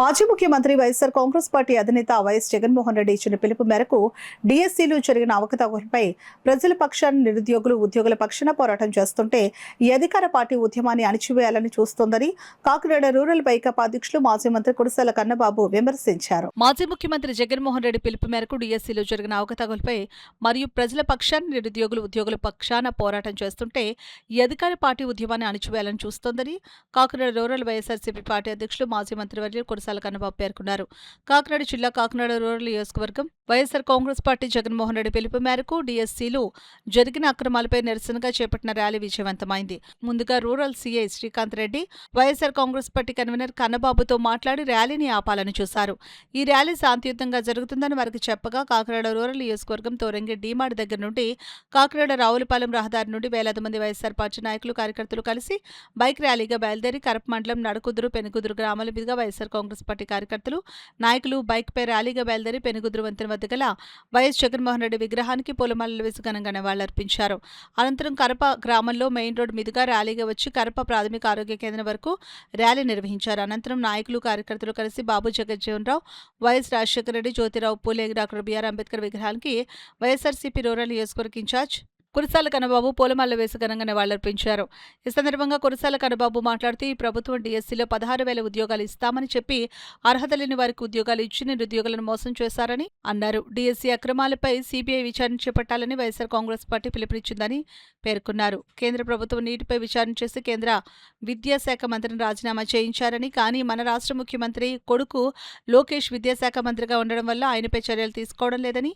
మాజీ ముఖ్యమంత్రి వైఎస్ఆర్ కాంగ్రెస్ పార్టీ అధినేత వైఎస్ జగన్మోహన్ రెడ్డి ఇచ్చిన పిలుపు మేరకు డిఎస్సీలో జరిగిన అవకతవకలపై ప్రజల పక్షాన నిరుద్యోగులు ఉద్యోగుల పక్షాన పోరాటం చేస్తుంటే ఈ అధికార పార్టీ ఉద్యమాన్ని అణిచివేయాలని చూస్తోందని కాకినాడ రూరల్ వైకాపా అధ్యక్షులు మాజీ మంత్రి కుడిసాల కన్నబాబు విమర్శించారు. మాజీ ముఖ్యమంత్రి జగన్మోహన్ రెడ్డి పిలుపు మేరకు డిఎస్సీలో జరిగిన అవకతవకలపై మరియు ప్రజల పక్షాన నిరుద్యోగులు ఉద్యోగుల పక్షాన పోరాటం చేస్తుంటే ఈ అధికార పార్టీ ఉద్యమాన్ని అణిచివేయాలని చూస్తోందని కాకినాడ రూరల్ వైఎస్ఆర్సీపీ పార్టీ అధ్యక్షులు మాజీ మంత్రివర్యులు కుడిసాల కన్నబాబు పేర్కొన్నారు. కాకినాడ జిల్లా కాకినాడ రూరల్ నియోజకవర్గం వైఎస్ఆర్ కాంగ్రెస్ పార్టీ జగన్మోహన్ రెడ్డి పిలుపు మేరకు డిఎస్సీలో జరిగిన అక్రమాలపై నిరసనగా చేపట్టిన ర్యాలీ విజయవంతమైంది. ముందుగా rural CI Srikanth Reddy YSR Congress party convener కన్నబాబుతో మాట్లాడి ర్యాలీని ఆపాలని చూశారు. ఈ ర్యాలీ శాంతియుతంగా జరుగుతుందని వారికి చెప్పగా కాకినాడ రూరల్ నియోజకవర్గం తోరంగి డీమార్ట్ దగ్గర నుండి కాకినాడ రావులపాలెం రహదారి నుండి వేలాది మంది వైఎస్ఆర్ పార్టీ నాయకులు కార్యకర్తలు కలిసి బైక్ ర్యాలీగా బయలుదేరి కరప మండలం నడుకుదురు పెనుకుదురు గ్రామాల మీదుగా వైఎస్ఆర్ కాంగ్రెస్ పార్టీ కార్యకర్తలు నాయకులు బైక్ పై ర్యాలీగా బయలుదేరి పెనుగుదురు వంతెన వద్ద గల వైఎస్ జగన్మోహన్ రెడ్డి విగ్రహానికి పూలమాలలు వేసి ఘనంగా నివాళులర్పించారు. అనంతరం కరప గ్రామంలో మెయిన్ రోడ్ మీదుగా ర్యాలీగా వచ్చి కరప ప్రాథమిక ఆరోగ్య కేంద్రం వరకు ర్యాలీ నిర్వహించారు. అనంతరం నాయకులు కార్యకర్తలు కలిసి బాబు జగజ్జీవన్రావు, YS Rajasekhara Reddy, Jyotirao Phule, doctor BR Ambedkar విగ్రహానికి వైఎస్ఆర్సీపీ రూరల్ నియోజకవర్గ ఇన్ఛార్జ్ కురిసాల కన్నబాబు పూలమాల వేసి ఘనంగా నివాళులర్పించారు. ఈ సందర్భంగా కురిసాల కన్నబాబు మాట్లాడుతూ ఈ ప్రభుత్వం డిఎస్సీలో 16,000 ఉద్యోగాలు ఇస్తామని చెప్పి అర్హత లేని వారికి ఉద్యోగాలు ఇచ్చి నిరుద్యోగులను మోసం చేశారని అన్నారు. డిఎస్సీ అక్రమాలపై సీబీఐ విచారణ చేపట్టాలని వైఎస్ఆర్ కాంగ్రెస్ పార్టీ పిలుపునిచ్చిందని పేర్కొన్నారు. కేంద్ర ప్రభుత్వం నీటిపై విచారణ చేసి కేంద్ర విద్యాశాఖ మంత్రిని రాజీనామా చేయించారని, కానీ మన రాష్ట్ర ముఖ్యమంత్రి కొడుకు లోకేష్ విద్యాశాఖ మంత్రిగా ఉండడం వల్ల ఆయనపై చర్యలు తీసుకోవడం లేదని,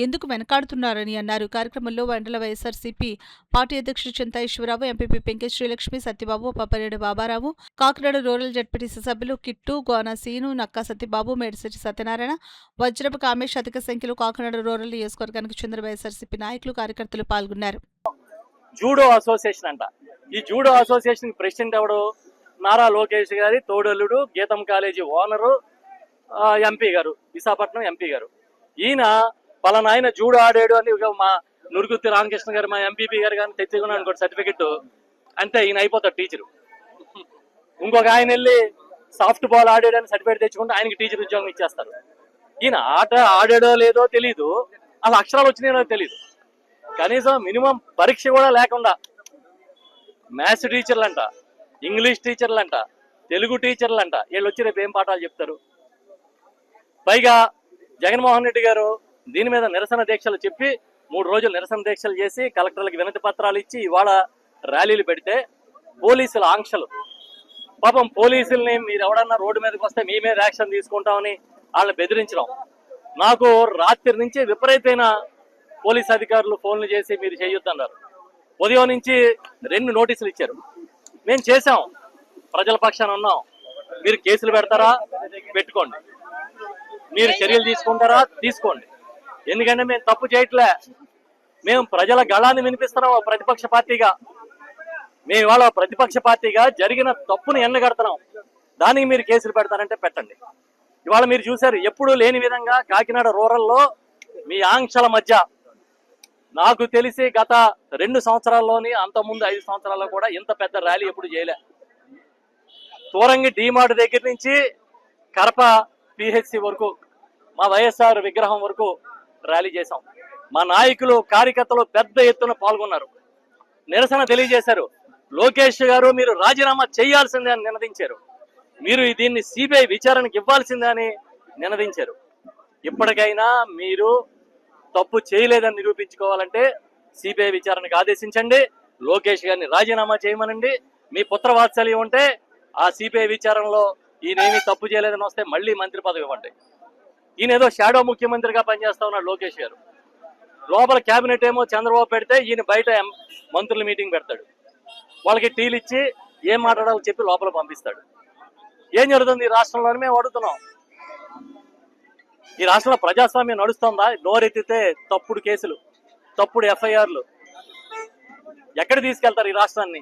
ఎందుకు వెనకాడుతున్నారని అన్నారు. కార్యక్రమంలో మండల వైఎస్ఆర్సీపీ పార్టీ అధ్యక్షుడు Chintayeswararao, MPP Penke Srilakshmi, Satyababu, Papparedu Babarao, Kakinada rural ZPTC సభ్యులు కిట్టు, గోనా సీను, నక్కా సత్యబాబు, మేడిశెట్టి సత్యనారాయణ, వజ్రపు కామేష్ అధిక సంఖ్యలో కాకినాడ రూరల్ నియోజకవర్గానికి చెందిన వైఎస్ఆర్సీపీ నాయకులు కార్యకర్తలు పాల్గొన్నారు. జూడో అసోసియేషన్ అంట. ఈ జూడో అసోసియేషన్ ప్రెసిడెంట్ ఎవడు? నారా లోకేష్ గారి తోడల్లుడు, గీతం కాలేజీ ఓనరు, ఎంపీ గారు, విశాఖపట్నం ఎంపీ గారు. ఈయన పలానా ఆయన జూడో ఆడాడు అని మా నురుగుత్తి రామకృష్ణ గారు, మా ఎంపీపీ గారు కానీ తెచ్చుకున్నాను అనుకోండి సర్టిఫికెట్, అంతే ఈయన అయిపోతాడు టీచరు. ఇంకొక ఆయన వెళ్ళి సాఫ్ట్ బాల్ ఆడాడని సర్టిఫికెట్ తెచ్చుకుంటే ఆయనకి టీచర్ ఉద్యోగం ఇచ్చేస్తారు. ఈయన ఆట ఆడాడో లేదో తెలీదు, అసలు అక్షరాలు వచ్చినాయో తెలీదు. కనీసం మినిమం పరీక్ష కూడా లేకుండా మ్యాథ్స్ టీచర్లంట, ఇంగ్లీష్ టీచర్లంట, తెలుగు టీచర్లంట, వీళ్ళు వచ్చి రేపు ఏం పాఠాలు చెప్తారు? పైగా జగన్మోహన్ రెడ్డి గారు దీని మీద నిరసన దీక్షలు చెప్పి 3 రోజులు నిరసన దీక్షలు చేసి కలెక్టర్లకు వినతి పత్రాలు ఇచ్చి ఇవాళ ర్యాలీలు పెడితే పోలీసుల ఆంక్షలు. పాపం పోలీసుల్ని మీరు ఎవడన్నా రోడ్డు మీదకి వస్తే మీ మీద యాక్షన్ తీసుకుంటామని వాళ్ళని బెదిరించడం. నాకు రాత్రి నుంచి విపరీతమైన పోలీస్ అధికారులు ఫోన్లు చేసి మీరు చేయొద్దన్నారు. ఉదయం నుంచి 2 నోటీసులు ఇచ్చారు. మేము చేసాం, ప్రజల పక్షాన ఉన్నాం, మీరు కేసులు పెడతారా పెట్టుకోండి, మీరు చర్యలు తీసుకుంటారా తీసుకోండి, ఎందుకంటే మేము తప్పు చేయట్లే, మేము ప్రజల గళాన్ని వినిపిస్తున్నాం. ప్రతిపక్ష పార్టీగా మేము ఇవాళ ప్రతిపక్ష పార్టీగా జరిగిన తప్పును ఎండగడుతున్నాం. దానికి మీరు కేసులు పెడతారంటే పెట్టండి. ఇవాళ మీరు చూశారు, ఎప్పుడూ లేని విధంగా కాకినాడ రూరల్లో మీ ఆంక్షల మధ్య నాకు తెలిసి గత 2 సంవత్సరాల్లోని, అంతకుముందు 5 సంవత్సరాల్లో కూడా ఇంత పెద్ద ర్యాలీ ఎప్పుడు చేయలే. తోరంగి డీమార్ట్ దగ్గర నుంచి కరప పిహెచ్సి వరకు మా వైఎస్ఆర్ విగ్రహం వరకు ర్యాలీ చేశాం. మా నాయకులు కార్యకర్తలు పెద్ద ఎత్తున పాల్గొన్నారు, నిరసన తెలియజేశారు. లోకేష్ గారు మీరు రాజీనామా చేయాల్సిందే అని నినదించారు, మీరు దీన్ని సిబిఐ విచారణకు ఇవ్వాల్సిందే అని నినదించారు. ఇప్పటికైనా మీరు తప్పు చేయలేదని నిరూపించుకోవాలంటే సిబిఐ విచారణకు ఆదేశించండి, లోకేష్ గారిని రాజీనామా చేయమనండి. మీ పుత్రవాత్సల్యం ఉంటే ఆ సిబిఐ విచారణలో ఈయనేమీ తప్పు చేయలేదని వస్తే మళ్ళీ మంత్రి పదవి ఇవ్వండి. ఈయన ఏదో షాడో ముఖ్యమంత్రిగా పనిచేస్తా ఉన్నాడు లోకేష్ గారు. లోపల క్యాబినెట్ ఏమో చంద్రబాబు పెడితే ఈయన బయట మంత్రుల మీటింగ్ పెడతాడు, వాళ్ళకి టీలు ఇచ్చి ఏం మాట్లాడాలో చెప్పి లోపల పంపిస్తాడు. ఏం జరుగుతుంది ఈ రాష్ట్రంలోనే మేము అడుగుతున్నాం. ఈ రాష్ట్రంలో ప్రజాస్వామ్యం నడుస్తుందా? నోరెత్తితే తప్పుడు కేసులు, తప్పుడు ఎఫ్ఐఆర్లు, ఎక్కడ తీసుకెళ్తారు ఈ రాష్ట్రాన్ని?